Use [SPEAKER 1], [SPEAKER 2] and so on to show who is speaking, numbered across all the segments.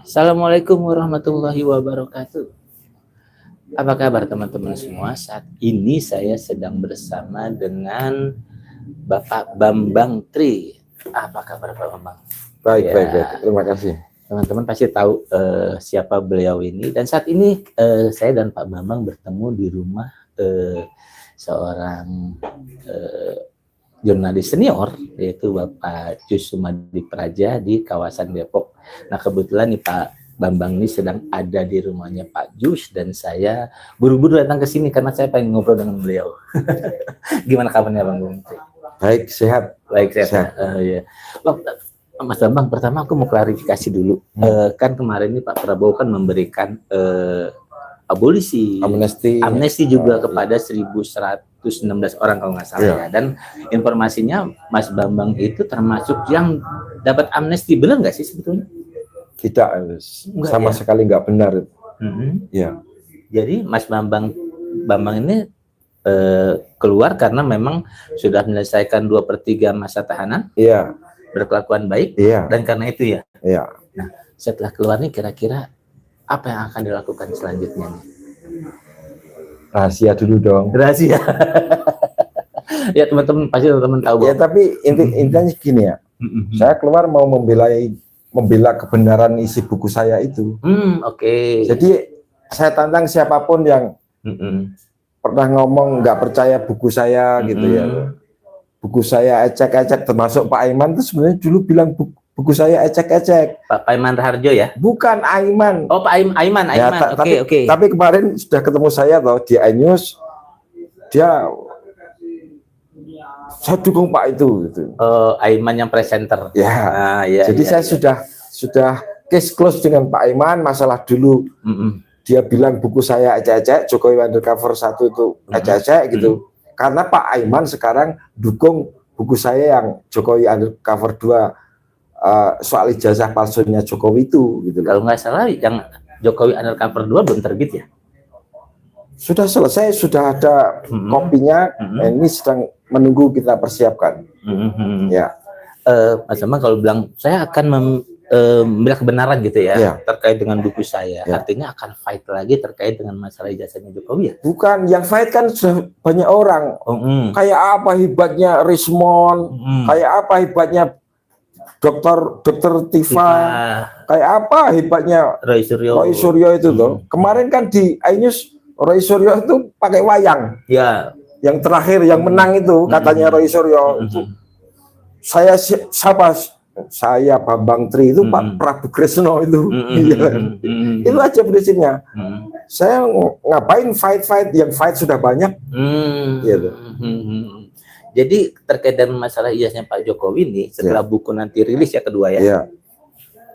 [SPEAKER 1] Assalamualaikum warahmatullahi wabarakatuh. Apa kabar teman-teman semua? Saat ini saya sedang bersama dengan Bapak Bambang Tri. Apa kabar Pak Bambang?
[SPEAKER 2] Baik. Terima kasih.
[SPEAKER 1] Teman-teman pasti tahu siapa beliau ini. Dan saat ini saya dan Pak Bambang bertemu di rumah seorang jurnalis senior, yaitu Bapak Jus Sumadi Praja di kawasan Depok. Nah kebetulan nih Pak Bambang ini sedang ada di rumahnya Pak Jus dan saya buru-buru datang ke sini karena saya pengen ngobrol dengan beliau. Gimana kabarnya Bang Bambang?
[SPEAKER 2] Baik, sehat.
[SPEAKER 1] Baik, sehat. Ya. Mas Bambang, pertama aku mau klarifikasi dulu. Kan kemarin ini Pak Prabowo kan memberikan abolisi, amnesti juga kepada 1.116 orang kalau nggak salah ya. Dan informasinya Mas Bambang itu termasuk yang dapat amnesti, benar nggak sih sebetulnya?
[SPEAKER 2] Tidak, sama sekali nggak benar. Ya.
[SPEAKER 1] Jadi Mas Bambang ini keluar karena memang sudah menyelesaikan 2/3 masa tahanan, berkelakuan baik, dan karena itu ya. Nah, setelah keluar nih kira-kira apa yang akan dilakukan selanjutnya nih?
[SPEAKER 2] Rahasia dulu dong.
[SPEAKER 1] Rahasia. Ya teman-teman pasti teman-teman tahu.
[SPEAKER 2] Ya tapi intinya gini ya. Saya keluar mau membela kebenaran isi buku saya itu.
[SPEAKER 1] Oke.
[SPEAKER 2] Jadi saya tantang siapapun yang pernah ngomong nggak percaya buku saya gitu ya. Buku saya ecek-ecek, termasuk Pak Aiman itu sebenarnya dulu bilang buku saya ecek-ecek.
[SPEAKER 1] Pak Aiman Raharjo ya?
[SPEAKER 2] Bukan Aiman.
[SPEAKER 1] Oh Pak Aiman. Ya,
[SPEAKER 2] Oke. Tapi kemarin sudah ketemu saya loh di iNews. Saya dukung Pak itu. Gitu.
[SPEAKER 1] Aiman yang presenter.
[SPEAKER 2] Ya. Jadi saya sudah case close dengan Pak Aiman. Masalah dulu dia bilang buku saya ecek-ecek, Jokowi Undercover 1 itu ecek-ecek gitu. Karena Pak Aiman sekarang dukung buku saya yang Jokowi Undercover 2 soal ijazah palsunya Jokowi itu gitu.
[SPEAKER 1] Kalau nggak salah yang Jokowi Undercover 2 belum terbit ya?
[SPEAKER 2] Sudah selesai, sudah ada kopinya. Ini sedang menunggu kita persiapkan. Ya.
[SPEAKER 1] Mas Bambang kalau bilang saya akan membela kebenaran gitu ya, terkait dengan buku saya, artinya akan fight lagi terkait dengan masalah ijazahnya Jokowi ya?
[SPEAKER 2] Bukan, yang fight kan sudah banyak orang. Kayak apa hebatnya Rismon, kayak apa hebatnya Dokter Tifa, kayak apa hebatnya Roy Suryo itu loh. Kemarin kan di iNews Roy Suryo itu pakai wayang.
[SPEAKER 1] Ya.
[SPEAKER 2] Yang terakhir yang menang itu katanya Roy Suryo itu. Saya Bambang Tri itu Pak Prabu Kresno itu. Itu aja prinsipnya. Saya ngapain fight yang fight sudah banyak. Gitu.
[SPEAKER 1] Jadi terkait dengan masalah ijazahnya Pak Jokowi ini setelah buku nanti rilis ya kedua ya.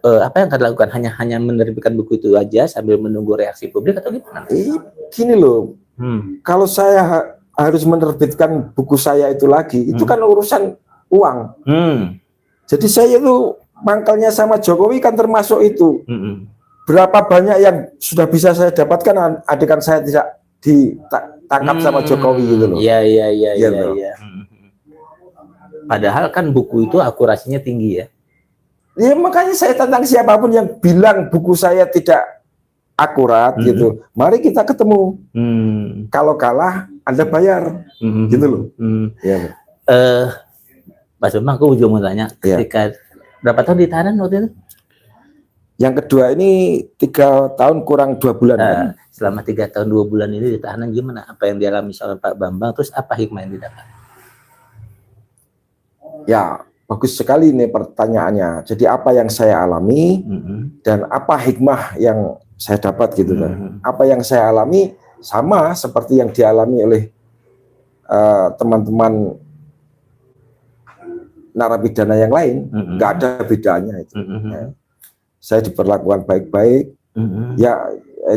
[SPEAKER 1] Apa yang akan dilakukan? Hanya menerbitkan buku itu aja sambil menunggu reaksi publik atau gimana?
[SPEAKER 2] Gini loh. Kalau saya harus menerbitkan buku saya itu lagi, itu kan urusan uang. Jadi saya itu mangkalnya sama Jokowi kan termasuk itu. Berapa banyak yang sudah bisa saya dapatkan adegan saya tidak ditangkap sama Jokowi gitu loh.
[SPEAKER 1] Iya. Padahal kan buku itu akurasinya tinggi ya.
[SPEAKER 2] Ya makanya saya tantang siapapun yang bilang buku saya tidak akurat gitu. Mari kita ketemu. Kalau kalah Anda bayar. Gitu loh.
[SPEAKER 1] Mas Bambang, aku juga mau tanya, ketika berapa tahun ditahanan waktu itu?
[SPEAKER 2] Yang kedua ini 3 tahun kurang 2 bulan. Kan?
[SPEAKER 1] Selama 3 tahun 2 bulan ini ditahanan gimana? Apa yang dialami oleh Pak Bambang? Terus apa hikmah yang didapat?
[SPEAKER 2] Ya, bagus sekali nih pertanyaannya. Jadi apa yang saya alami dan apa hikmah yang saya dapat gitu kan? Apa yang saya alami sama seperti yang dialami oleh teman-teman narapidana yang lain, nggak ada bedanya itu. Saya diperlakukan baik-baik,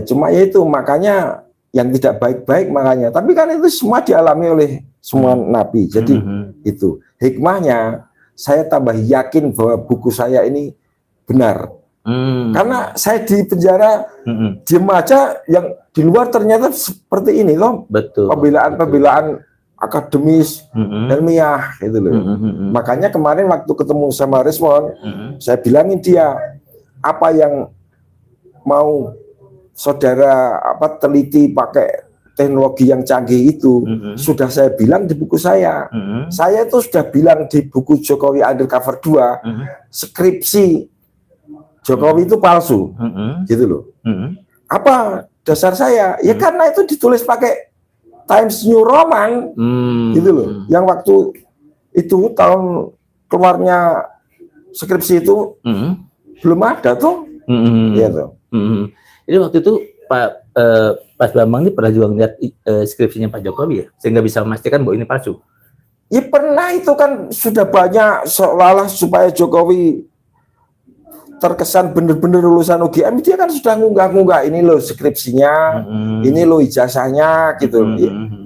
[SPEAKER 2] cuma ya itu makanya yang tidak baik-baik makanya. Tapi kan itu semua dialami oleh semua nabi. Jadi itu hikmahnya. Saya tambah yakin bahwa buku saya ini benar. Karena saya di penjara diem aja, yang di luar ternyata seperti ini loh. Pembelaan akademis, ilmiah gitu loh. Makanya kemarin waktu ketemu sama Rismon, saya bilangin dia apa yang mau saudara teliti pakai teknologi yang canggih itu, sudah saya bilang di buku saya. Saya itu sudah bilang di buku Jokowi Undercover 2, skripsi Jokowi itu palsu, gitu loh. Apa dasar saya? Ya karena itu ditulis pakai Times New Roman, gitu loh. Yang waktu itu tahun keluarnya skripsi itu belum ada tuh, gitu.
[SPEAKER 1] Jadi waktu itu Pak Bambang ini pernah juga ngeliat skripsinya Pak Jokowi ya, sehingga bisa memastikan bahwa ini palsu.
[SPEAKER 2] Ya pernah, itu kan sudah banyak seolah-olah supaya Jokowi terkesan bener-bener lulusan UGM, dia kan sudah ngunggah-ngunggah ini loh skripsinya, ini loh ijazahnya gitu.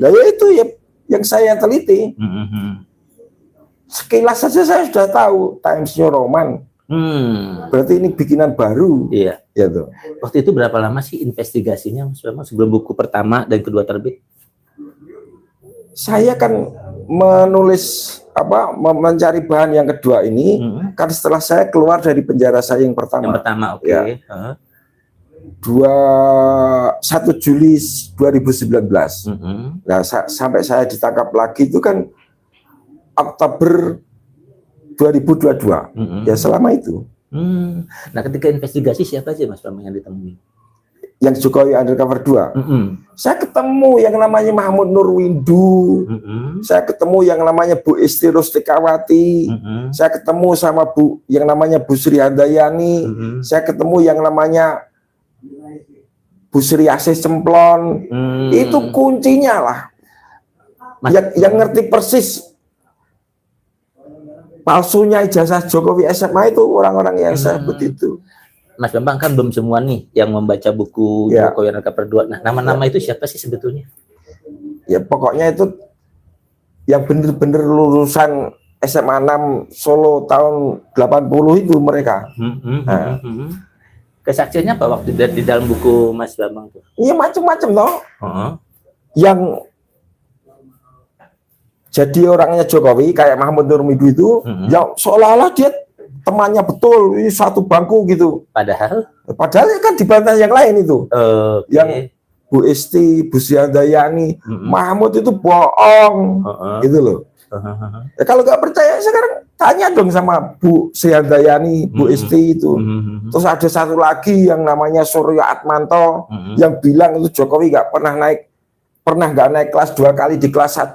[SPEAKER 2] Nah ya itu ya yang saya teliti. Sekilas saja saya sudah tahu Times New Roman. Berarti ini bikinan baru.
[SPEAKER 1] Iya.
[SPEAKER 2] Ya tuh.
[SPEAKER 1] Waktu itu berapa lama sih investigasinya Mas Bambang sebelum buku pertama dan kedua terbit?
[SPEAKER 2] Saya kan menulis mencari bahan yang kedua ini kan setelah saya keluar dari penjara saya yang pertama.
[SPEAKER 1] Yang pertama, oke.
[SPEAKER 2] Ya. 1 Juli 2019. Nah, sampai saya ditangkap lagi itu kan Oktober 2022. Ya selama itu.
[SPEAKER 1] Nah, ketika investigasi siapa aja Mas Bambang yang ditemui?
[SPEAKER 2] Yang Jokowi Undercover 2. Saya ketemu yang namanya Mahmud Nurwindu. Saya ketemu yang namanya Bu Isti Rustikawati. Saya ketemu sama yang namanya Bu Sri Handayani. Saya ketemu yang namanya Bu Sri Asih Cemplon. Itu kuncinya lah. Yang ngerti persis palsunya ijazah Jokowi SMA itu orang-orang yang saya sebut itu.
[SPEAKER 1] Mas Bambang kan belum semua nih yang membaca buku Jokowi Undercover 2. Nah, nama-nama itu siapa sih sebetulnya?
[SPEAKER 2] Ya pokoknya itu yang bener-bener lulusan SMA 6 Solo tahun 80 itu mereka.
[SPEAKER 1] Kesaksiannya apa waktu di dalam buku Mas Bambang tuh?
[SPEAKER 2] Iya macam-macam toh. Yang jadi orangnya Jokowi kayak Mahmud Nurwindu itu, yang seolah-olah dia temannya betul, ini satu bangku gitu.
[SPEAKER 1] Padahal
[SPEAKER 2] kan dibantah yang lain itu. Yang Bu Isti, Bu Sri Handayani, Mahmud itu bohong, gitu loh. Ya, kalau nggak percaya sekarang tanya dong sama Bu Sri Handayani, Bu Isti itu. Terus ada satu lagi yang namanya Suryo Atmanto, yang bilang itu Jokowi pernah nggak naik kelas 2 kali di kelas 1.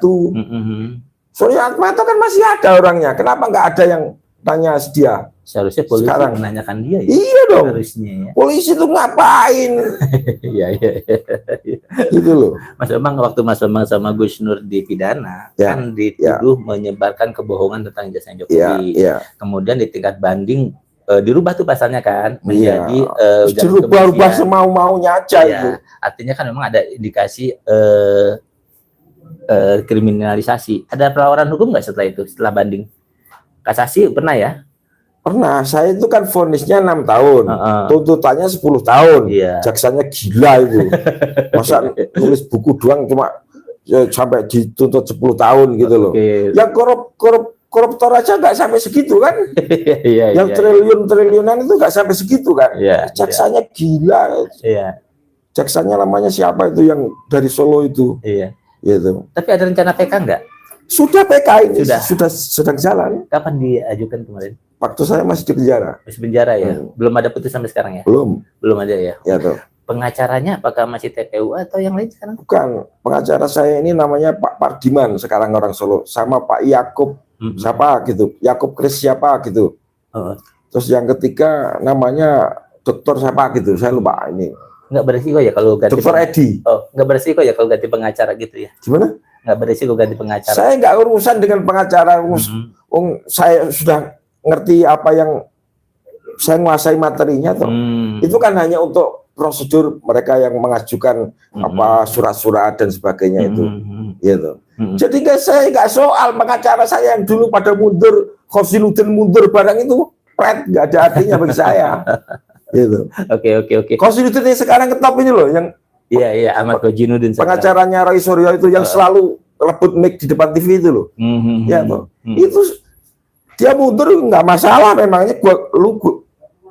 [SPEAKER 2] Suryo Atmanto kan masih ada orangnya. Kenapa nggak ada yang tanya dia?
[SPEAKER 1] Seharusnya polisi
[SPEAKER 2] sekarang
[SPEAKER 1] menanyakan dia ya.
[SPEAKER 2] Iya dong.
[SPEAKER 1] Harusnya ya.
[SPEAKER 2] Polisi itu ngapain?
[SPEAKER 1] Iya.
[SPEAKER 2] Gitu loh.
[SPEAKER 1] Mas Bambang waktu Mas Bambang sama Gus Nur dipidana kan dituduh menyebarkan kebohongan tentang ijazah Jokowi. Kemudian di tingkat banding dirubah tuh pasalnya kan menjadi
[SPEAKER 2] dirubah semau-maunya aja itu.
[SPEAKER 1] Artinya kan memang ada indikasi kriminalisasi. Ada pelawaran hukum nggak setelah itu, setelah banding? Kasasi pernah ya?
[SPEAKER 2] Pernah. Saya itu kan vonisnya 6 tahun, tuntutannya 10 tahun. Jaksanya gila itu. Masa tulis buku doang cuma sampai dituntut 10 tahun gitu loh. Yang koruptor aja nggak sampai segitu kan? Yang triliunan itu nggak sampai segitu kan? Jaksanya gila. Jaksanya namanya siapa itu yang dari Solo itu? Gitu.
[SPEAKER 1] Tapi ada rencana PK nggak?
[SPEAKER 2] Sudah PK ini sudah sedang jalan.
[SPEAKER 1] Kapan diajukan kemarin?
[SPEAKER 2] Waktu saya masih di penjara.
[SPEAKER 1] Masih penjara ya? Belum ada putus sampai sekarang ya? Belum ada ya? Ya tuh. Pengacaranya apakah masih TPU atau yang lain sekarang?
[SPEAKER 2] Bukan. Pengacara saya ini namanya Pak Pardiman, sekarang orang Solo, sama Pak Yakub siapa gitu, Yakub Kris siapa gitu. Terus yang ketiga namanya Dokter siapa gitu, saya lupa ini.
[SPEAKER 1] Nggak beresiko ya kalau ganti
[SPEAKER 2] Dokter Edi.
[SPEAKER 1] Nggak beresiko ya kalau ganti pengacara gitu ya?
[SPEAKER 2] Gimana?
[SPEAKER 1] Nggak beresiko ganti pengacara.
[SPEAKER 2] Saya nggak urusan dengan pengacara. Saya sudah ngerti apa yang saya menguasai materinya toh. Itu kan hanya untuk prosedur mereka yang mengajukan apa surat-surat dan sebagainya itu. Gitu. Jadi saya nggak soal pengacara saya yang dulu pada mundur, Khosiluddin mundur barang itu, nggak ada artinya bagi saya. Gitu.
[SPEAKER 1] Oke.
[SPEAKER 2] Khosiluddin yang sekarang ketop ini loh, yang
[SPEAKER 1] Ahmad Khosiluddin
[SPEAKER 2] pengacaranya Roy Suryo itu yang selalu rebut mic di depan TV itu loh. Ya toh. Itu dia mundur nggak masalah, memangnya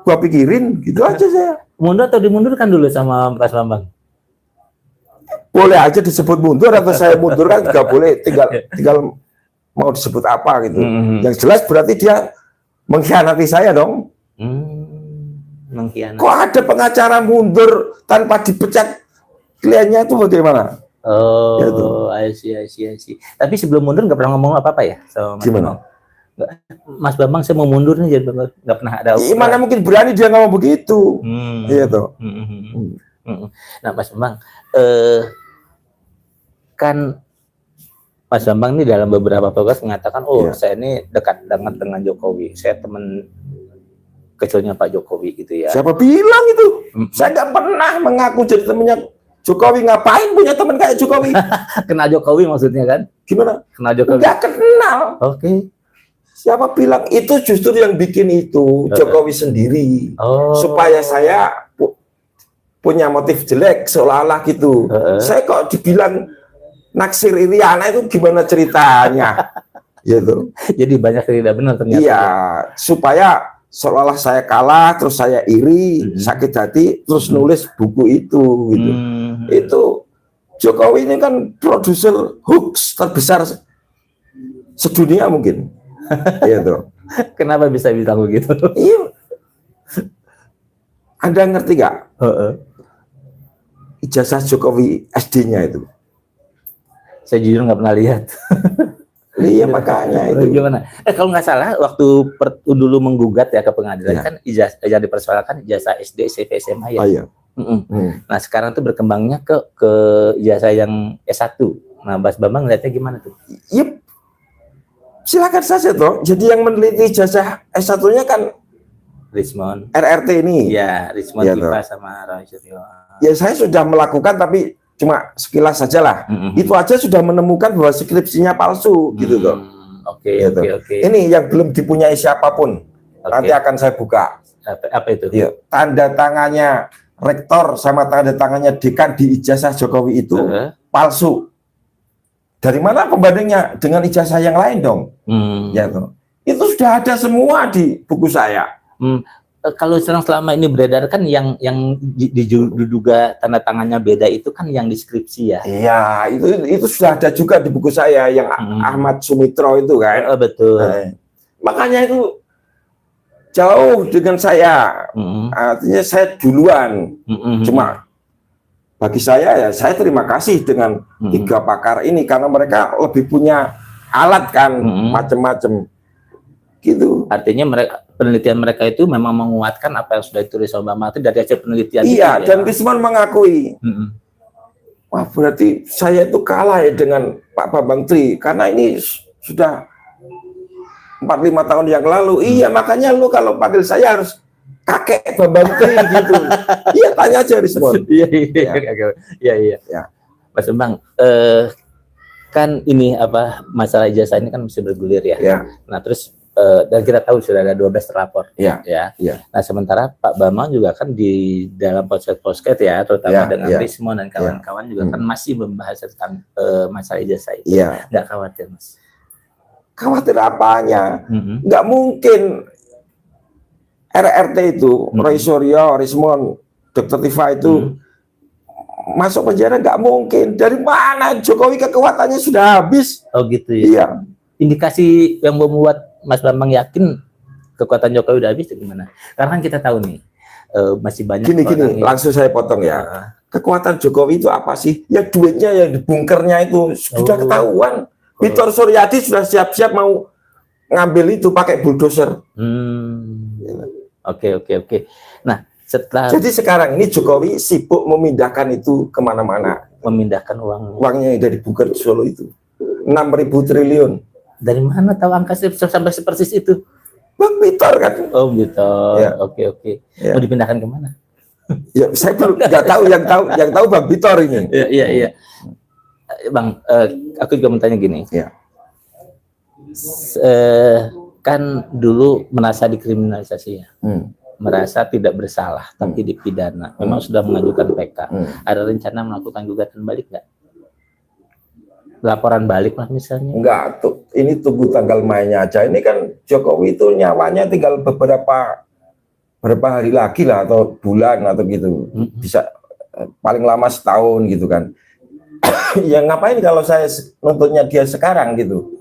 [SPEAKER 2] gua pikirin, gitu aja saya.
[SPEAKER 1] Mundur atau dimundurkan dulu sama Mas Bambang?
[SPEAKER 2] Boleh aja disebut mundur atau saya mundur kan juga boleh, tinggal mau disebut apa gitu. Yang jelas berarti dia mengkhianati saya dong.
[SPEAKER 1] Mengkhianati.
[SPEAKER 2] Kok ada pengacara mundur tanpa dipecat kliennya itu bagaimana?
[SPEAKER 1] Oh, I see. Tapi sebelum mundur nggak pernah ngomong apa-apa ya sama Mas
[SPEAKER 2] Gimana?
[SPEAKER 1] Bambang? Mas Bambang saya mau mundur nih, jadi nggak pernah ada.
[SPEAKER 2] Mana mungkin berani dia ngomong begitu? Iya toh.
[SPEAKER 1] Nah, Mas Bambang, kan Mas Bambang ini dalam beberapa podcast mengatakan, saya ini dekat dengan Jokowi, saya teman kecilnya Pak Jokowi gitu ya.
[SPEAKER 2] Siapa bilang itu? Saya nggak pernah mengaku jadi temannya Jokowi. Ngapain punya teman kayak Jokowi?
[SPEAKER 1] Kenal Jokowi maksudnya kan?
[SPEAKER 2] Gimana?
[SPEAKER 1] Kenal Jokowi?
[SPEAKER 2] Nggak kenal.
[SPEAKER 1] Oke.
[SPEAKER 2] Siapa bilang itu? Justru yang bikin itu Jokowi sendiri, supaya saya punya motif jelek seolah-olah gitu. Saya kok dibilang naksir Iriana itu gimana ceritanya? Gitu.
[SPEAKER 1] Jadi banyak yang tidak benar ternyata.
[SPEAKER 2] Iya, supaya seolah-olah saya kalah, terus saya iri, sakit hati, terus nulis buku itu. Gitu. Itu Jokowi ini kan produser hoax terbesar sedunia mungkin. Gitu.
[SPEAKER 1] Kenapa bisa bilang begitu?
[SPEAKER 2] Iya. Anda ngerti nggak? Ijazah Jokowi SD-nya itu.
[SPEAKER 1] Saya jujur nggak pernah lihat.
[SPEAKER 2] Iya makanya itu.
[SPEAKER 1] Gimana? Kalau nggak salah waktu dulu menggugat ya ke pengadilan kan ijazah yang dipersoalkan ijazah SD, SMP, SMA ya.
[SPEAKER 2] Oh, iya.
[SPEAKER 1] Nah sekarang tuh berkembangnya ke ijazah yang S1. Nah Mas Bambang ngeliatnya gimana tuh?
[SPEAKER 2] Yep. Silakan saja toh. Jadi yang meneliti ijazah S1-nya kan
[SPEAKER 1] Rismond.
[SPEAKER 2] RRT ini.
[SPEAKER 1] Ya, Rismond
[SPEAKER 2] Ya,
[SPEAKER 1] Kipa sama Roy Suryo.
[SPEAKER 2] Ya saya sudah melakukan tapi cuma sekilas saja lah. Itu aja sudah menemukan bahwa skripsinya palsu gitu toh.
[SPEAKER 1] Oke.
[SPEAKER 2] Ini yang belum dipunyai siapapun. Nanti akan saya buka.
[SPEAKER 1] Apa itu?
[SPEAKER 2] Ya, tanda tangannya rektor sama tanda tangannya dekan di ijazah Jokowi itu palsu. Dari mana pembandingnya dengan ijazah yang lain dong? Ya toh. Itu sudah ada semua di buku saya.
[SPEAKER 1] Kalau selama ini beredar kan yang diduga tanda tangannya beda itu kan yang deskripsi ya.
[SPEAKER 2] Iya, itu sudah ada juga di buku saya yang Ahmad Sumitro itu kan.
[SPEAKER 1] Betul.
[SPEAKER 2] Makanya itu jauh dengan saya. Artinya saya duluan. Cuma bagi saya ya saya terima kasih dengan 3 pakar ini karena mereka lebih punya alat kan macam-macam. Gitu.
[SPEAKER 1] Artinya penelitian mereka itu memang menguatkan apa yang sudah ditulis Obama itu dari hasil penelitian.
[SPEAKER 2] Iya, dan Rismond mengakui. Wah, berarti saya itu kalah ya dengan Pak Bambang Tri karena ini sudah 4-5 tahun yang lalu. Iya, makanya lu kalau panggil saya harus kakek Bambang Tri gitu. Iya, tanya aja Rismond.
[SPEAKER 1] Iya. Mas Bambang, kan ini apa masalah ijazah ini kan mesti bergulir ya. Nah, terus dan kita tahu sudah ada 12 terlapor ya. Nah sementara Pak Bambang juga kan di dalam podcast ya terutama dengan Rismond dan kawan-kawan juga kan masih membahas tentang masalah ijazah itu. Nggak khawatir Mas?
[SPEAKER 2] Khawatir apanya? Nggak mungkin RRT itu Roy Suryo, Rismond, Dr. Tifa itu masuk penjara, nggak mungkin. Dari mana Jokowi kekuatannya sudah habis?
[SPEAKER 1] Oh gitu ya.
[SPEAKER 2] Iya.
[SPEAKER 1] Indikasi yang membuat Mas Bambang yakin kekuatan Jokowi udah habis itu gimana? Karena kan kita tahu nih masih banyak.
[SPEAKER 2] Gini, langsung saya potong ya. Kekuatan Jokowi itu apa sih? Ya duitnya yang di bunkernya itu sudah ketahuan. Victor Suryadi sudah siap-siap mau ngambil itu pakai bulldozer.
[SPEAKER 1] Oke. Nah setelah.
[SPEAKER 2] Jadi sekarang ini Jokowi sibuk memindahkan itu kemana-mana.
[SPEAKER 1] Memindahkan
[SPEAKER 2] uangnya dari bunker Solo itu 6.000 triliun.
[SPEAKER 1] Dari mana tahu angka sampai sepersis itu?
[SPEAKER 2] Bang Victor kan.
[SPEAKER 1] Oh gitu. Oke. Mau dipindahkan kemana?
[SPEAKER 2] Ya saya belum nggak tahu, yang tahu Bang Victor ini.
[SPEAKER 1] Iya. Bang, aku juga mau tanya gini. Kan dulu merasa dikriminalisasi ya. Merasa tidak bersalah tapi dipidana. Memang sudah mengajukan PK. Ada rencana melakukan gugatan balik nggak? Laporan balik lah misalnya?
[SPEAKER 2] Enggak, ini tunggu tanggal mainnya aja. Ini kan Jokowi itu nyawanya tinggal beberapa berapa hari lagi lah atau bulan atau gitu, bisa paling lama setahun gitu kan. Ya ngapain kalau saya nuntutnya dia sekarang gitu.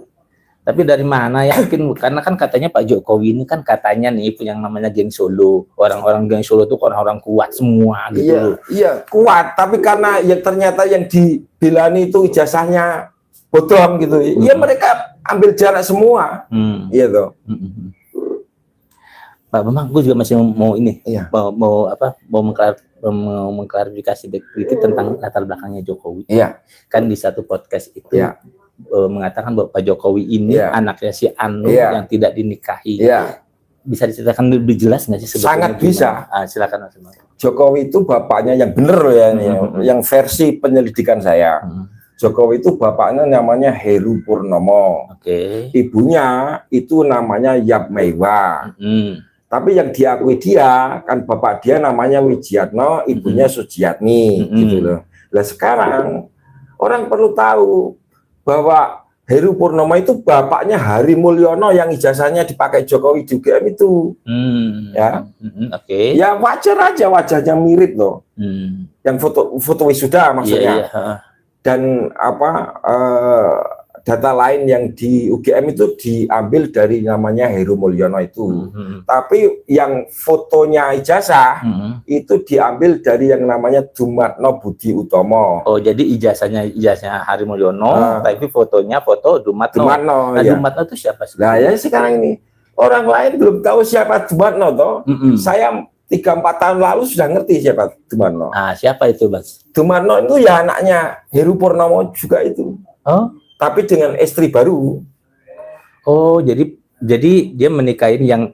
[SPEAKER 1] Tapi dari mana yakin? Karena kan katanya Pak Jokowi ini kan katanya nih punya yang namanya geng Solo. Orang-orang geng Solo tuh orang-orang kuat semua gitu.
[SPEAKER 2] Iya, iya kuat. Tapi karena yang ternyata yang dibelani itu ijazahnya bodong gitu. Ya mereka ambil jarak semua. Iya toh.
[SPEAKER 1] Pak Bambang, gue juga masih mau ini,
[SPEAKER 2] iya.
[SPEAKER 1] mau mengklarifikasi sedikit tentang latar belakangnya Jokowi.
[SPEAKER 2] Iya.
[SPEAKER 1] Kan di satu podcast itu.
[SPEAKER 2] Iya.
[SPEAKER 1] Mengatakan bahwa Pak Jokowi ini anaknya si Anu yang tidak dinikahi. Bisa diceritakan lebih jelas nggak sih sebetulnya?
[SPEAKER 2] Sangat bisa.
[SPEAKER 1] Silakan Mas.
[SPEAKER 2] Jokowi itu bapaknya yang benar loh ya, yang versi penyelidikan saya. Jokowi itu bapaknya namanya Heru Purnomo. Ibunya itu namanya Yap Meiwa. Tapi yang diakui dia kan bapak dia namanya Wijiatno, ibunya Sujiatni gitu loh. Nah sekarang orang perlu tahu bahwa Heru Purnomo itu bapaknya Hari Mulyono yang ijazahnya dipakai Jokowi di UGM itu. Ya. Ya wajar aja wajahnya mirip loh. Yang foto wisuda maksudnya. Dan data lain yang di UGM itu diambil dari namanya Heru Mulyono itu. Tapi yang fotonya ijazah itu diambil dari yang namanya Dumatno Budi Utomo.
[SPEAKER 1] Oh, jadi ijazahnya Hari Mulyono, tapi fotonya foto Dumatno. Dumatno itu siapa sih?
[SPEAKER 2] Nah, ya sekarang ini orang lain belum tahu siapa Dumatno toh. Saya 3-4 tahun lalu sudah ngerti siapa Dumatno.
[SPEAKER 1] Siapa itu, Mas?
[SPEAKER 2] Dumatno itu ya anaknya Heru Purnomo juga itu. Tapi dengan istri baru.
[SPEAKER 1] Oh, jadi dia menikahin yang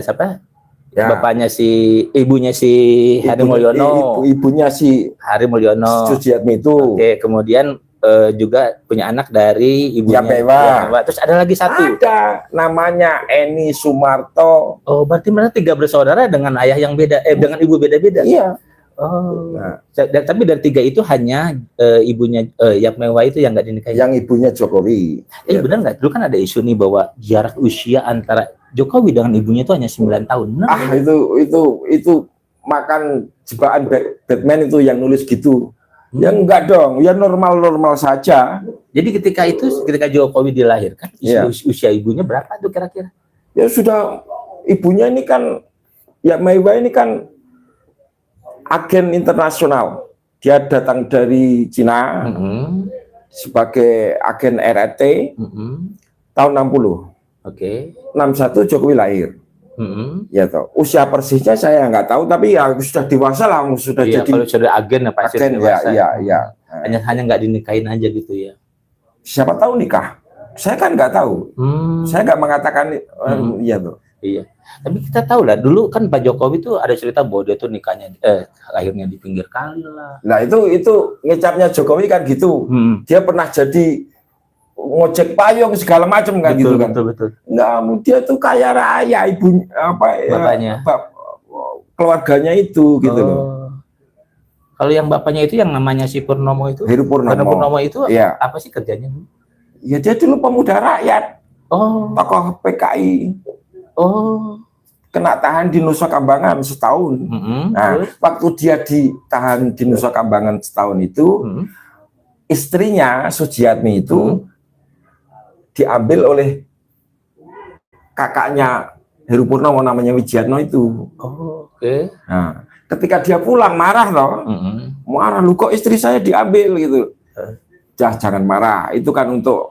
[SPEAKER 1] siapa? Ya. Bapaknya ibunya si Hari Mulyono.
[SPEAKER 2] Ibunya si
[SPEAKER 1] Hari Mulyono.
[SPEAKER 2] Sujiatmi itu.
[SPEAKER 1] Kemudian juga punya anak dari ibunya.
[SPEAKER 2] Yapewa.
[SPEAKER 1] Terus ada lagi satu.
[SPEAKER 2] Ada, namanya Eni Sumarto.
[SPEAKER 1] Oh, berarti mereka 3 bersaudara dengan ayah yang beda, dengan ibu beda-beda.
[SPEAKER 2] Iya.
[SPEAKER 1] Oh, tapi dari 3 itu hanya ibunya Yap Meiwa itu yang nggak dinikahi.
[SPEAKER 2] Yang ibunya Jokowi.
[SPEAKER 1] Benar nggak? Dulu kan ada isu nih bahwa jarak usia antara Jokowi dengan ibunya itu hanya 9 tahun. Benar,
[SPEAKER 2] itu makan jebakan Batman itu yang nulis gitu. Ya enggak dong, ya normal-normal saja.
[SPEAKER 1] Jadi ketika Jokowi dilahirkan, usia ibunya berapa tuh kira-kira?
[SPEAKER 2] Ya sudah, ibunya ini kan Yap Meiwa ini kan agen internasional. Dia datang dari Cina sebagai agen RRT tahun 60. 61 Jokowi lahir. Ya toh. Usia persisnya saya nggak tahu, tapi ya sudah dewasa lah, sudah jadi.
[SPEAKER 1] Kalau sudah agen apa sih?
[SPEAKER 2] Ya.
[SPEAKER 1] Hanya nggak dinikahin aja gitu ya.
[SPEAKER 2] Siapa tahu nikah? Saya kan nggak tahu. Saya nggak mengatakan iya tuh.
[SPEAKER 1] Iya. Tapi kita tahu lah, dulu kan Pak Jokowi tuh ada cerita bahwa dia tuh nikahnya lahirnya di pinggir kali lah.
[SPEAKER 2] Nah itu ngecapnya Jokowi kan gitu. Dia pernah jadi ngojek payung segala macam kan gitu kan.
[SPEAKER 1] Betul.
[SPEAKER 2] Nah, dia tuh kaya raya,
[SPEAKER 1] bapaknya.
[SPEAKER 2] Keluarganya itu gitu loh.
[SPEAKER 1] Kalau yang bapaknya itu yang namanya si Purnomo itu,
[SPEAKER 2] Heru Purnomo
[SPEAKER 1] itu apa sih kerjanya?
[SPEAKER 2] Ya dia dulu pemuda rakyat. Tokoh PKI. Kena tahan di Nusa Kambangan setahun. Nah, waktu dia ditahan di Nusa Kambangan setahun itu, istrinya Sujiatmi itu diambil oleh kakaknya Heru Purnomo namanya Wijiatno itu. Nah, ketika dia pulang marah loh, marah lu kok istri saya diambil gitu. Jangan marah, itu kan untuk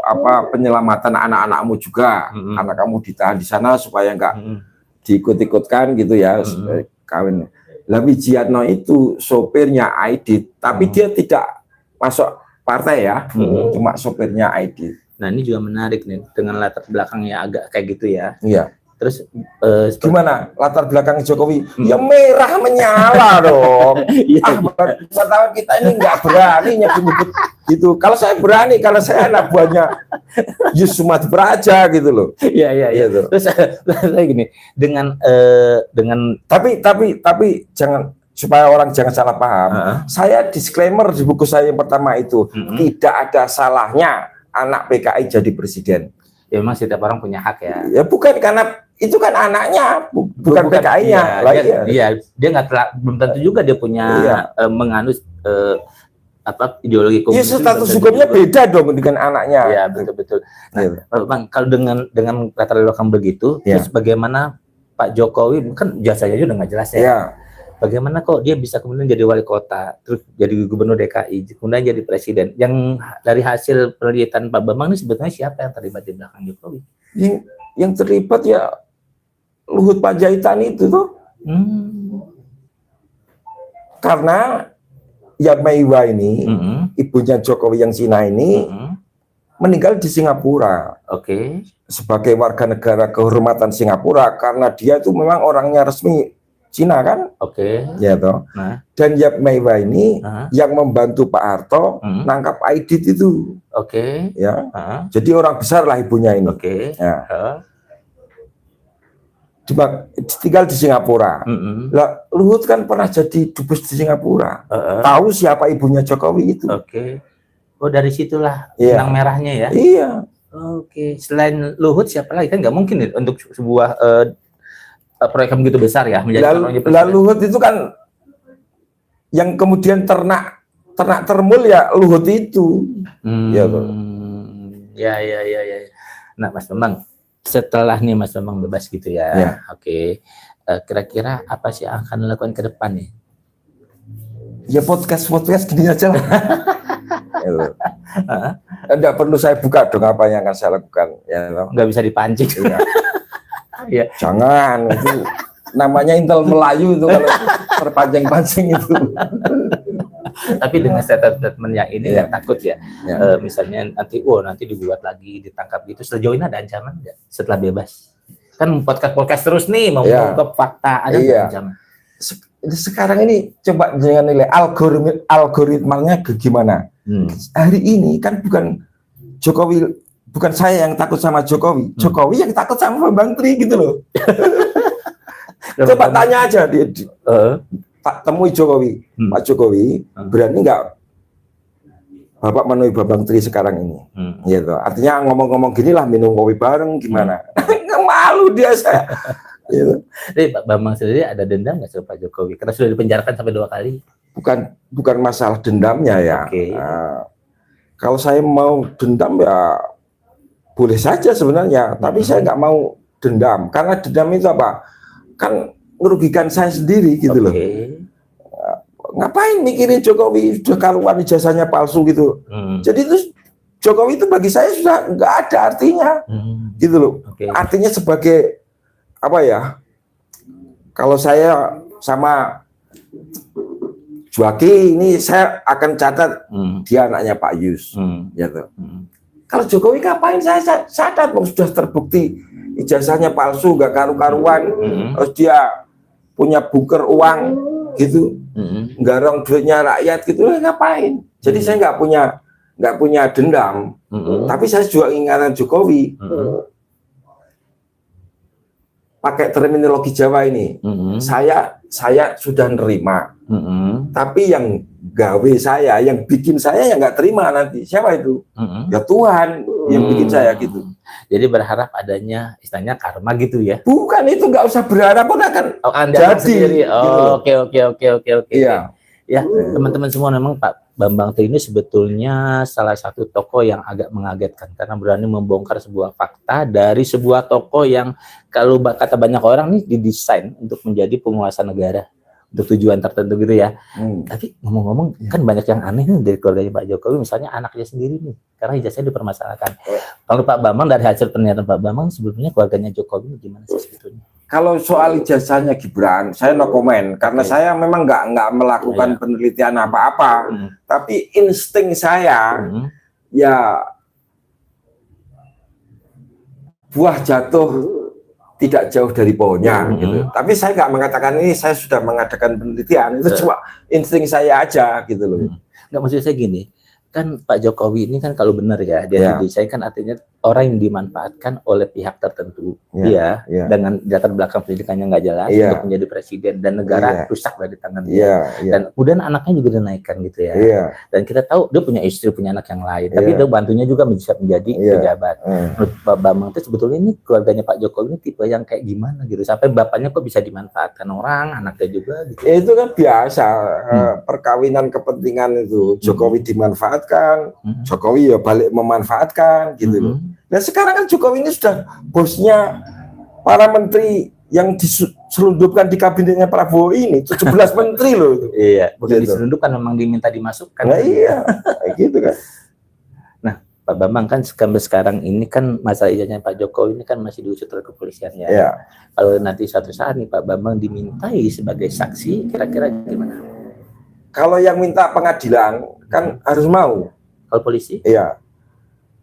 [SPEAKER 2] penyelamatan anak-anakmu juga. Anak kamu ditahan di sana supaya enggak diikut-ikutkan gitu ya, kawin. Lah Wijiatno itu sopirnya Aidit, tapi dia tidak masuk partai ya, cuma sopirnya Aidit.
[SPEAKER 1] Nah ini juga menarik nih, dengan latar belakangnya agak kayak gitu ya.
[SPEAKER 2] Iya.
[SPEAKER 1] Terus
[SPEAKER 2] gimana latar belakang Jokowi? Ya merah menyala dong. Wartawan kita ini nggak berani nyebut gitu. Kalau saya berani, kalau saya anak buahnya Yusuf Praja gitu loh.
[SPEAKER 1] Iya. Terus saya gini, dengan
[SPEAKER 2] tapi jangan, supaya orang jangan salah paham. Saya disclaimer di buku saya yang pertama itu, tidak ada salahnya anak PKI jadi presiden.
[SPEAKER 1] Ya memang setiap orang punya hak ya.
[SPEAKER 2] Ya bukan karena itu kan anaknya, bukan PKI-nya.
[SPEAKER 1] Dia nggak belum tentu juga dia punya menganut ideologi komunis.
[SPEAKER 2] Iya, status hukumnya beda dong dengan anaknya.
[SPEAKER 1] Iya, betul. Nah, Bang, kalau dengan latar belakang begitu, terus bagaimana Pak Jokowi, kan jasanya juga nggak jelas ya.
[SPEAKER 2] Iya.
[SPEAKER 1] Bagaimana kok dia bisa kemudian jadi wali kota, terus jadi gubernur DKI, kemudian jadi presiden? Yang dari hasil penelitian Pak Bambang ini sebetulnya siapa yang terlibat di belakang Jokowi?
[SPEAKER 2] Yang terlibat ya Luhut Panjaitan itu tuh. Karena yang Meiwa ini, ibunya Jokowi yang Cina ini, meninggal di Singapura. Sebagai warga negara kehormatan Singapura, karena dia itu memang orangnya resmi Cina kan? Ya toh.
[SPEAKER 1] Nah.
[SPEAKER 2] Dan Yap Meiwa ini yang membantu Pak Harto nangkap Aidit itu. Ya. Jadi orang besar lah ibunya ini. Ya. Tinggal di Singapura. Lah, Luhut kan pernah jadi dubes di Singapura. Tahu siapa ibunya Jokowi itu.
[SPEAKER 1] Oh, dari situlah benang merahnya ya.
[SPEAKER 2] Iya.
[SPEAKER 1] Selain Luhut siapa lagi, kan nggak mungkin untuk sebuah proyek begitu besar ya menjadi
[SPEAKER 2] Luhut itu kan yang kemudian ternak termul ya Luhut itu. Ya.
[SPEAKER 1] Nah, Mas Bambang, setelah nih Mas Bambang bebas gitu ya. Kira-kira apa sih yang akan dilakukan ke depan nih?
[SPEAKER 2] Ya podcast gini aja lah. Enggak perlu saya buka dong apa yang akan saya lakukan. Ya,
[SPEAKER 1] nggak bisa dipancing.
[SPEAKER 2] Ya. Jangan, itu namanya Intel Melayu itu kalau terpancing-pancing itu.
[SPEAKER 1] Tapi dengan statement yang ini nggak takut ya. Misalnya nanti dibuat lagi, ditangkap gitu. Sejauh ini ada ancaman nggak setelah bebas? Kan podcast terus nih mau mengungkap fakta, ada ancaman.
[SPEAKER 2] Sekarang ini coba jangan nilai algoritmanya gimana. Hari ini kan bukan Jokowi, bukan saya yang takut sama Jokowi, Jokowi yang takut sama Bambang Tri gitu loh. Coba tanya aja temui Jokowi, Pak Jokowi berani nggak Bapak menemui Bambang Tri sekarang ini? Gitu. Artinya ngomong-ngomong gini lah, minum kopi bareng gimana? Nggak malu dia saya. Gitu.
[SPEAKER 1] Jadi Pak Bambang sendiri ada dendam nggak sama Pak Jokowi? Karena sudah dipenjarakan sampai 2 kali.
[SPEAKER 2] Bukan masalah dendamnya ya. Kalau saya mau dendam ya boleh saja sebenarnya, tapi saya nggak mau dendam karena dendam itu apa? Kan merugikan saya sendiri gitu loh. Ngapain mikirin Jokowi sudah karuan ijazahnya palsu gitu. Jadi itu Jokowi itu bagi saya sudah nggak ada artinya, gitu loh. Artinya sebagai apa ya? Kalau saya sama Juwaki ini saya akan catat dia anaknya Pak Yus, gitu. Kalau Jokowi ngapain saya catat? Sudah terbukti ijazahnya palsu, nggak karu-karuan, terus dia punya bunker uang, gitu, nggarong duitnya rakyat, gitu, ngapain? Jadi saya nggak punya dendam, tapi saya juga ingatan Jokowi. Pakai terminologi Jawa ini, saya sudah nerima, tapi yang gawe saya, yang bikin saya yang nggak terima nanti siapa itu? Ya Tuhan yang bikin saya gitu.
[SPEAKER 1] Jadi berharap adanya istilahnya karma gitu ya?
[SPEAKER 2] Bukan, itu nggak usah berharap, pun akan jadi.
[SPEAKER 1] Oke. Iya. Ya, teman-teman semua, memang Pak Bambang Tri ini sebetulnya salah satu tokoh yang agak mengagetkan karena berani membongkar sebuah fakta dari sebuah tokoh yang kalau kata banyak orang nih didesain untuk menjadi penguasa negara untuk tujuan tertentu gitu ya. Tapi ngomong-ngomong kan banyak yang aneh nih dari keluarganya Pak Jokowi, misalnya anaknya sendiri nih karena ijazahnya dipermasalahkan. Kalau Pak Bambang, dari hasil penelitian Pak Bambang sebetulnya keluarganya Jokowi gimana sih sebetulnya?
[SPEAKER 2] Kalau soal ijazahnya Gibran, saya no comment karena saya memang nggak melakukan penelitian apa-apa. Tapi insting saya ya buah jatuh tidak jauh dari pohonnya, gitu. Tapi saya nggak mengatakan ini saya sudah mengadakan penelitian, itu cuma insting saya aja, gitu loh.
[SPEAKER 1] Nggak, maksud saya gini, kan Pak Jokowi ini kan kalau benar ya dia didesain kan artinya orang yang dimanfaatkan oleh pihak tertentu, dengan latar belakang pendidikannya nggak jelas untuk menjadi presiden dan negara rusak dari tangan dia. Dan kemudian anaknya juga dinaikkan gitu ya. Dan kita tahu dia punya istri, punya anak yang lain, tapi dia bantunya juga bisa menjadi pejabat. Menurut Pak Bambang itu sebetulnya ini keluarganya Pak Jokowi ini tipe yang kayak gimana gitu, sampai bapaknya kok bisa dimanfaatkan orang, anaknya juga gitu.
[SPEAKER 2] Itu kan biasa, perkawinan kepentingan itu. Jokowi dimanfaatkan, Jokowi ya balik memanfaatkan gitu loh. Nah sekarang kan Jokowi ini sudah bosnya para menteri yang diselundupkan di kabinetnya Prabowo ini 17 menteri loh itu.
[SPEAKER 1] Iya, bukan gitu. Diselundupkan, memang diminta dimasukkan.
[SPEAKER 2] Nah iya, kayak gitu kan.
[SPEAKER 1] Nah Pak Bambang kan sekarang ini kan masalah ijazahnya Pak Jokowi ini kan masih diusut oleh kepolisian ya. Kalau nanti suatu saat nih Pak Bambang dimintai sebagai saksi, kira-kira gimana?
[SPEAKER 2] Kalau yang minta pengadilan kan harus mau.
[SPEAKER 1] Kalau polisi?
[SPEAKER 2] Iya.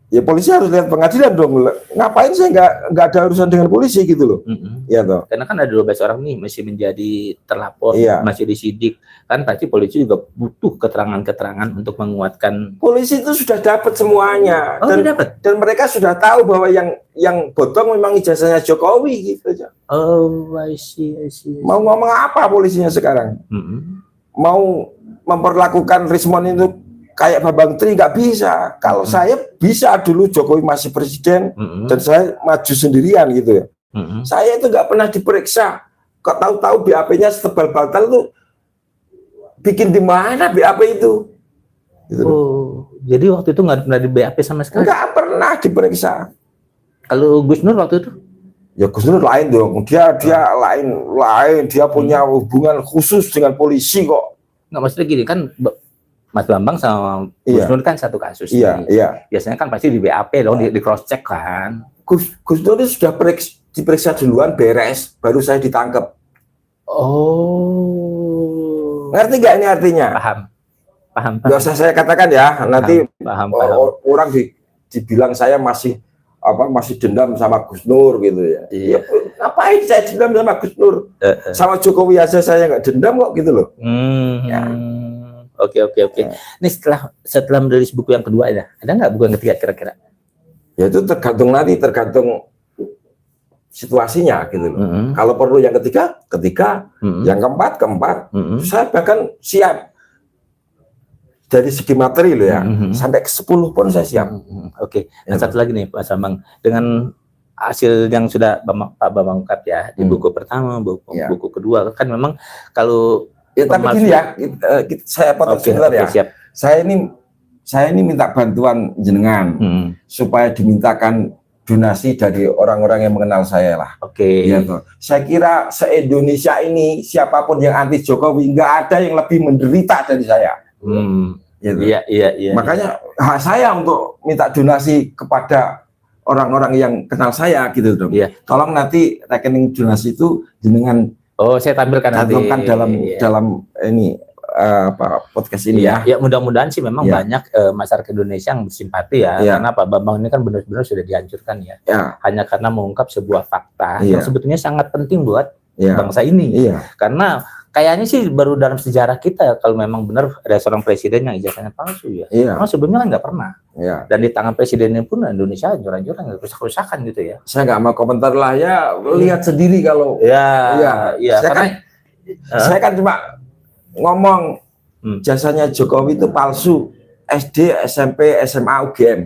[SPEAKER 2] Ya polisi harus lihat pengadilan dong. Ngapain saya nggak ada urusan dengan polisi gitu loh. Ya toh.
[SPEAKER 1] Karena kan ada 12 orang nih masih menjadi terlapor, masih disidik. Kan pasti polisi juga butuh keterangan-keterangan untuk menguatkan.
[SPEAKER 2] Polisi itu sudah dapat semuanya. Dan mereka sudah tahu bahwa yang bodong memang ijazahnya Jokowi gitu aja.
[SPEAKER 1] Oh, I see.
[SPEAKER 2] Mau ngomong apa polisinya sekarang? Mau memperlakukan Rismon itu kayak Bambang Tri nggak bisa. Kalau saya bisa dulu Jokowi masih presiden dan saya maju sendirian gitu ya. Saya itu nggak pernah diperiksa. Kok tahu-tahu BAP-nya setebal bantal tuh bikin di mana BAP itu? Gitu.
[SPEAKER 1] Jadi waktu itu nggak pernah di BAP sama sekali?
[SPEAKER 2] Nggak pernah diperiksa.
[SPEAKER 1] Kalau Gus Nur waktu itu?
[SPEAKER 2] Ya Gus Nur lain dong. Dia lain. Dia punya hubungan khusus dengan polisi kok.
[SPEAKER 1] Nggak, maksudnya gini kan. Mas Bambang sama Gus Nur kan satu kasus. Biasanya kan pasti di BAP dong, di cross check kan.
[SPEAKER 2] Gus Nur itu sudah diperiksa duluan, beres, baru saya ditangkap.
[SPEAKER 1] Oh.
[SPEAKER 2] Ngerti nggak ini artinya?
[SPEAKER 1] Paham.
[SPEAKER 2] Nggak usah saya katakan ya, nanti
[SPEAKER 1] paham.
[SPEAKER 2] Orang dibilang saya masih dendam sama Gus Nur gitu ya. Ya ngapain saya dendam sama Gus Nur? Sama Jokowi aja saya nggak dendam kok gitu loh.
[SPEAKER 1] Oke. Ini setelah merilis buku yang kedua ya, ada nggak buku yang ketiga kira-kira?
[SPEAKER 2] Ya itu tergantung situasinya gitu loh. Kalau perlu yang ketiga, yang keempat. Saya bahkan siap dari segi materi loh ya, sampai ke 10 pun saya siap.
[SPEAKER 1] Oke. Dan satu lagi nih Pak Bambang, dengan hasil yang sudah Pak Bambang ungkap ya di buku pertama, buku kedua kan memang kalau
[SPEAKER 2] tapi gini ya, saya potong sebentar ya.
[SPEAKER 1] Siap.
[SPEAKER 2] Saya ini minta bantuan jenengan supaya dimintakan donasi dari orang-orang yang mengenal saya lah. Ya, saya kira se-Indonesia ini siapapun yang anti Jokowi nggak ada yang lebih menderita dari saya. Gitu. Iya. Makanya hak saya untuk minta donasi kepada orang-orang yang kenal saya gitu dong. Tolong nanti rekening donasi itu jenengan.
[SPEAKER 1] Saya tampilkan nanti
[SPEAKER 2] dalam ini podcast ini ya.
[SPEAKER 1] Ya mudah-mudahan sih memang banyak masyarakat Indonesia yang bersimpati ya, karena Pak Bambang ini kan benar-benar sudah dihancurkan ya. Hanya karena mengungkap sebuah fakta yang sebetulnya sangat penting buat bangsa ini. Karena kayaknya sih baru dalam sejarah kita kalau memang benar ada seorang presiden yang ijazahnya palsu ya. Karena sebelumnya kan nggak pernah. Dan di tangan presidennya pun Indonesia hancur-hancuran, rusak-rusakan gitu ya.
[SPEAKER 2] Saya nggak mau komentar lah ya, lihat sendiri kalau. Saya kan cuma ngomong jasanya Jokowi itu palsu, SD, SMP, SMA, UGM.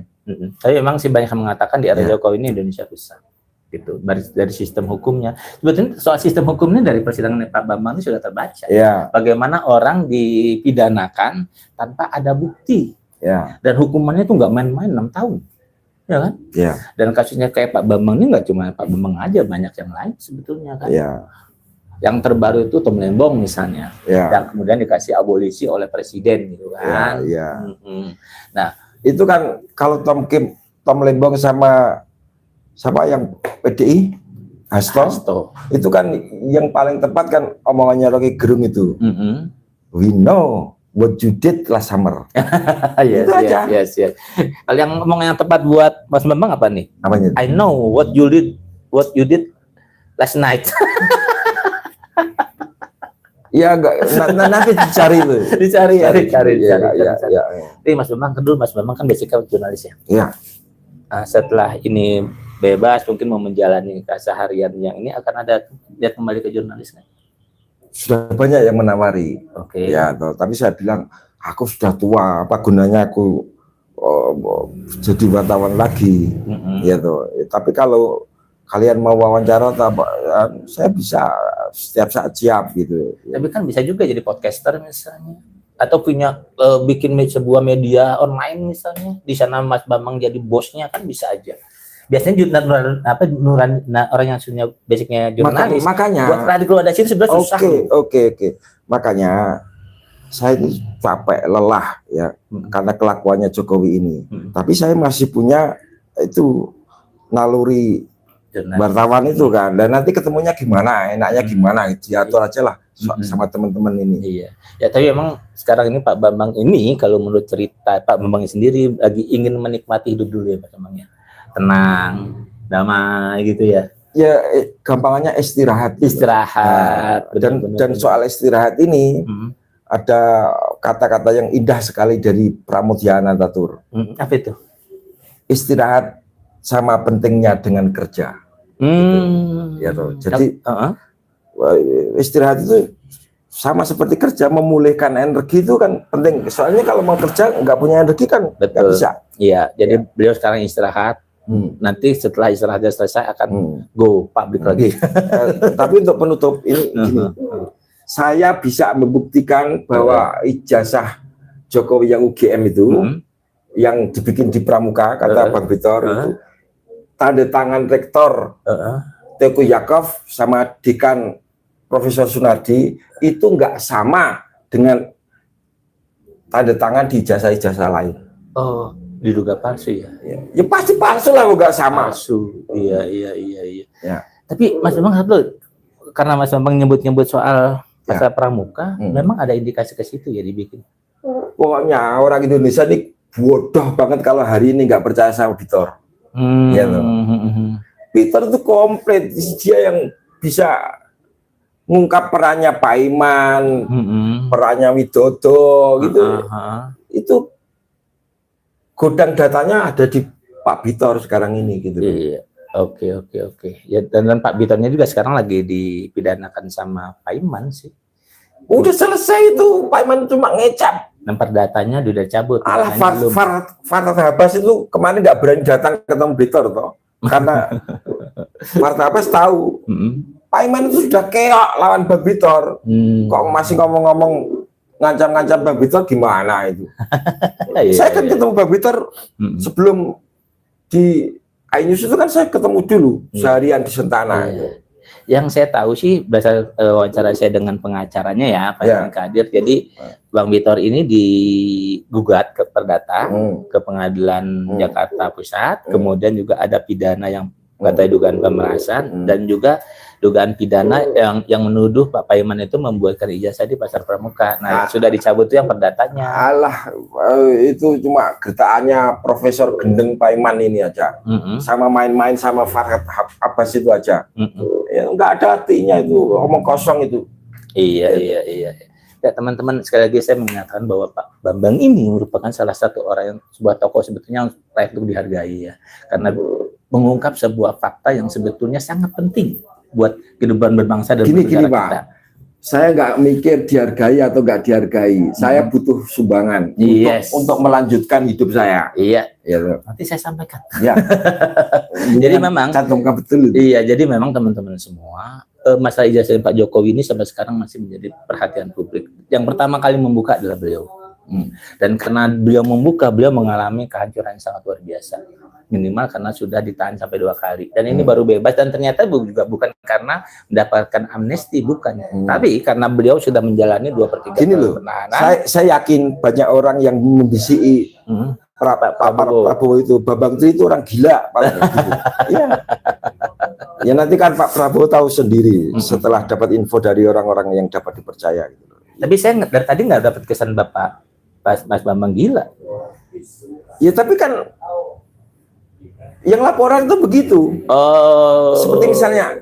[SPEAKER 1] Tapi memang sih banyak yang mengatakan di era Jokowi ini Indonesia rusak. Gitu dari sistem hukumnya. Sebetulnya soal sistem hukumnya dari persidangan Pak Bambang ini sudah terbaca. Bagaimana orang dipidanakan tanpa ada bukti. Dan hukumannya itu nggak main-main 6 tahun. Ya kan? Dan kasusnya kayak Pak Bambang ini nggak cuma Pak Bambang aja, banyak yang lain sebetulnya kan. Yang terbaru itu Tom Lembong misalnya. Yang kemudian dikasih abolisi oleh presiden gitu kan.
[SPEAKER 2] Nah, itu kan kalau Tom Lembong sama siapa yang PDI Hasto itu kan yang paling tepat kan omongannya Rocky Gerung itu. We know what you did last summer.
[SPEAKER 1] Itu aja. Kalau yang ngomong yang tepat buat Mas Bambang apa nih?
[SPEAKER 2] Apanya?
[SPEAKER 1] I know what you did last night.
[SPEAKER 2] Ya enggak, nanti dicari itu.
[SPEAKER 1] Dicari. Tapi Mas Bambang kan basicnya jurnalis ya. setelah ini bebas mungkin mau menjalani keseharian yang ini akan ada dia kembali ke jurnalis kan?
[SPEAKER 2] Sudah banyak yang menawari.
[SPEAKER 1] Oke.
[SPEAKER 2] Ya, tapi saya bilang aku sudah tua, apa gunanya aku jadi wartawan lagi, ya toh. Tapi kalau kalian mau wawancara, saya bisa setiap saat siap gitu.
[SPEAKER 1] Tapi kan bisa juga jadi podcaster misalnya, atau punya bikin sebuah media online misalnya, di sana Mas Bambang jadi bosnya kan bisa aja. Biasanya orang yang punya basicnya jurnalis,
[SPEAKER 2] makanya
[SPEAKER 1] buat radikalisasi itu sebenarnya susah.
[SPEAKER 2] Oke. Makanya saya ini capek, lelah ya karena kelakuannya Jokowi ini. Tapi saya masih punya itu naluri wartawan itu kan. Dan nanti ketemunya gimana, enaknya gimana, diatur aja lah sama teman-teman ini.
[SPEAKER 1] Iya. Ya tapi memang sekarang ini Pak Bambang ini kalau menurut cerita Pak Bambang sendiri lagi ingin menikmati hidup dulu ya Pak Bambang ya. Tenang, damai gitu ya.
[SPEAKER 2] Ya gampangannya istirahat. Dan soal istirahat ini ada kata-kata yang indah sekali dari Pramudia Anantatur.
[SPEAKER 1] Apa itu?
[SPEAKER 2] Istirahat sama pentingnya dengan kerja. Ya toh. Jadi istirahat itu sama seperti kerja, memulihkan energi itu kan penting. Soalnya kalau mau kerja nggak punya energi kan nggak bisa.
[SPEAKER 1] Iya. Jadi beliau sekarang istirahat. Nanti setelah istirahatnya selesai akan go public lagi.
[SPEAKER 2] Tapi untuk penutup ini gini, saya bisa membuktikan bahwa ijazah Jokowi yang UGM itu yang dibikin di Pramuka, kata Bang Bitor itu tanda tangan rektor Teguh Yakov sama dekan Profesor Sunardi itu nggak sama dengan tanda tangan di ijazah-ijazah lain.
[SPEAKER 1] Oh, diduga palsu ya?
[SPEAKER 2] Ya pasti palsu lah, nggak sama.
[SPEAKER 1] Palsu. Iya.
[SPEAKER 2] Ya.
[SPEAKER 1] Tapi Mas Bambang karena Mas Bambang nyebut soal pasal pramuka, memang ada indikasi ke situ ya dibikin.
[SPEAKER 2] Pokoknya orang Indonesia ini bodoh banget kalau hari ini nggak percaya sama Bitor. Ya loh. Bitor itu komplit, dia yang bisa ngungkap perannya Pak Iman, perannya Widodo gitu. Itu gudang datanya ada di Pak Bitor sekarang ini gitu.
[SPEAKER 1] Iya. Oke. Ya dan Pak Bitornya juga sekarang lagi dipidanakan sama Pak Iman sih.
[SPEAKER 2] Udah selesai itu, Pak Iman cuma ngecap.
[SPEAKER 1] Nomor datanya udah cabut.
[SPEAKER 2] Alah, Farhad Habas itu kemarin nggak berani datang ketemu Bitor toh, karena Farhad Habas tahu Pak Iman itu sudah keok lawan Bang Bitor. Kok masih ngomong-ngomong ngancam-ngancam Bang Bitor gimana itu? Saya kan ketemu Bang Bitor sebelum di iNews itu kan saya ketemu dulu seharian di Sentana.
[SPEAKER 1] Yang saya tahu sih berdasarkan wawancara saya dengan pengacaranya ya Pak Iman Kadir. Jadi Bang Bitor ini digugat ke Perdata ke Pengadilan Jakarta Pusat. Kemudian juga ada pidana yang katanya dugaan pemerasan dan juga dugaan pidana yang menuduh Pak Paiman itu membuatkan ijazah di Pasar Pramuka. Nah, sudah dicabut itu yang perdatanya.
[SPEAKER 2] Alah, itu cuma gertaannya Profesor Gendeng Paiman ini aja. Sama main-main sama Farhad Abbas itu aja. Ya, nggak ada artinya itu, omong kosong itu.
[SPEAKER 1] Iya. Ya, teman-teman, sekali lagi saya menyatakan bahwa Pak Bambang ini merupakan salah satu orang yang sebuah tokoh sebetulnya yang layak untuk dihargai ya. Karena mengungkap sebuah fakta yang sebetulnya sangat penting buat kehidupan berbangsa dan
[SPEAKER 2] gini Pak, saya nggak mikir dihargai atau nggak dihargai. Saya butuh sumbangan untuk melanjutkan hidup saya.
[SPEAKER 1] Iya. Nanti saya sampaikan. Ya. Jadi memang
[SPEAKER 2] cantumkan betul.
[SPEAKER 1] Iya. Jadi memang teman-teman semua, masalah ijazah Pak Jokowi ini sampai sekarang masih menjadi perhatian publik. Yang pertama kali membuka adalah beliau. Dan karena beliau membuka, beliau mengalami kehancuran yang sangat luar biasa. Minimal karena sudah ditahan sampai 2 kali. Dan ini baru bebas, dan ternyata juga bukan karena mendapatkan amnesti, bukan. Tapi karena beliau sudah menjalani 2/3 tahun penahanan.
[SPEAKER 2] Saya yakin banyak orang yang membisiki Prabowo itu, Bambang itu orang gila. Ya nanti kan Pak Prabowo tahu sendiri setelah dapat info dari orang-orang yang dapat dipercaya. Gitu.
[SPEAKER 1] Tapi saya dari tadi nggak dapat kesan Bapak Mas Bambang gila.
[SPEAKER 2] Ya tapi kan yang laporan itu begitu. Seperti misalnya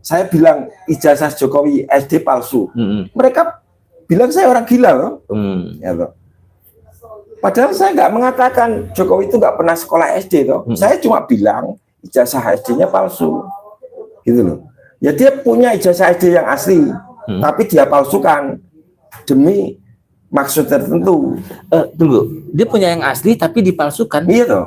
[SPEAKER 2] saya bilang ijazah Jokowi SD palsu. Mereka bilang saya orang gila loh. Ya, loh. Padahal saya nggak mengatakan Jokowi itu nggak pernah sekolah SD toh. Saya cuma bilang ijazah SD-nya palsu, gitu loh. Ya dia punya ijazah SD yang asli, tapi dia palsukan demi maksud tertentu.
[SPEAKER 1] Tunggu, dia punya yang asli tapi dipalsukan.
[SPEAKER 2] Iya toh,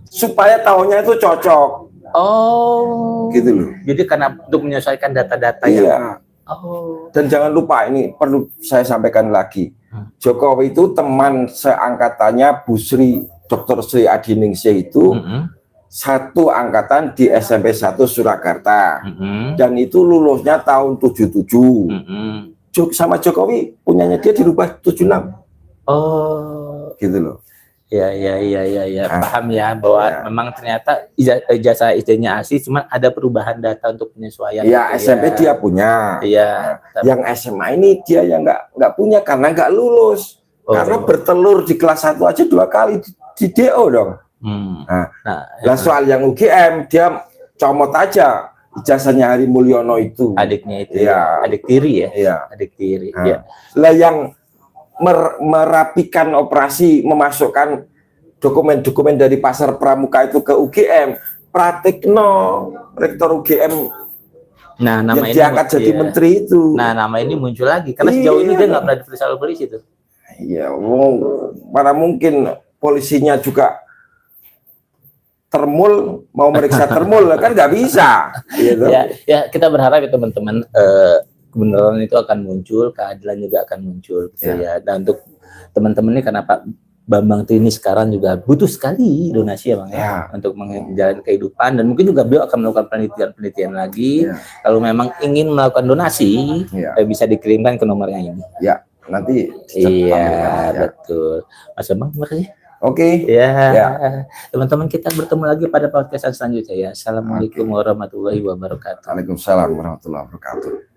[SPEAKER 2] supaya tahunnya itu cocok.
[SPEAKER 1] Oh,
[SPEAKER 2] gitu loh.
[SPEAKER 1] Jadi karena untuk menyesuaikan data-data
[SPEAKER 2] Iya.
[SPEAKER 1] yang. Oh.
[SPEAKER 2] Dan jangan lupa, ini perlu saya sampaikan lagi. Jokowi itu teman seangkatannya Bu Sri, Dr. Sri Adiningsih itu satu angkatan di SMP 1 Surakarta. Dan itu lulusnya tahun 77. Sama Jokowi punyanya dia dirubah 76.
[SPEAKER 1] Oh,
[SPEAKER 2] gitu loh.
[SPEAKER 1] Ya, paham ya bahwa memang ternyata ijazah SD-nya asli, cuma ada perubahan data untuk penyesuaian.
[SPEAKER 2] Ya, SMP dia punya.
[SPEAKER 1] Iya.
[SPEAKER 2] Yang SMA ini dia yang nggak punya karena nggak lulus. Karena bertelur di kelas 1 aja 2 kali di DO dong. Nah, soal yang UGM dia comot aja ijazahnya Hari Mulyono itu.
[SPEAKER 1] Adiknya itu ya. Adik tiri ya.
[SPEAKER 2] Iya.
[SPEAKER 1] Adik tiri.
[SPEAKER 2] Ya. Lah yang merapikan operasi memasukkan dokumen-dokumen dari Pasar Pramuka itu ke UGM, Pratikno, rektor UGM,
[SPEAKER 1] nah, nama
[SPEAKER 2] yang diangkat jadi menteri itu.
[SPEAKER 1] Nah, nama ini muncul lagi karena sejauh ini dia nggak pernah diperiksa oleh polisi tuh.
[SPEAKER 2] Iya, mana mungkin polisinya juga termul, mau meriksa termul kan nggak bisa. Gitu.
[SPEAKER 1] Ya, kita berharap ya teman-teman, kebenaran itu akan muncul, keadilan juga akan muncul, gitu ya. Dan untuk teman-teman ini, karena Pak Bambang ini sekarang juga butuh sekali donasi ya Bang ya, untuk menjalani kehidupan, dan mungkin juga beliau akan melakukan penelitian lagi. Kalau memang ingin melakukan donasi, bisa dikirimkan ke nomornya ini.
[SPEAKER 2] Ya, nanti.
[SPEAKER 1] Iya, betul. Mas Bambang, terima kasih.
[SPEAKER 2] Oke.
[SPEAKER 1] Ya. Teman-teman, kita bertemu lagi pada podcast selanjutnya ya. Assalamualaikum warahmatullahi wabarakatuh.
[SPEAKER 2] Waalaikumsalam warahmatullahi wabarakatuh.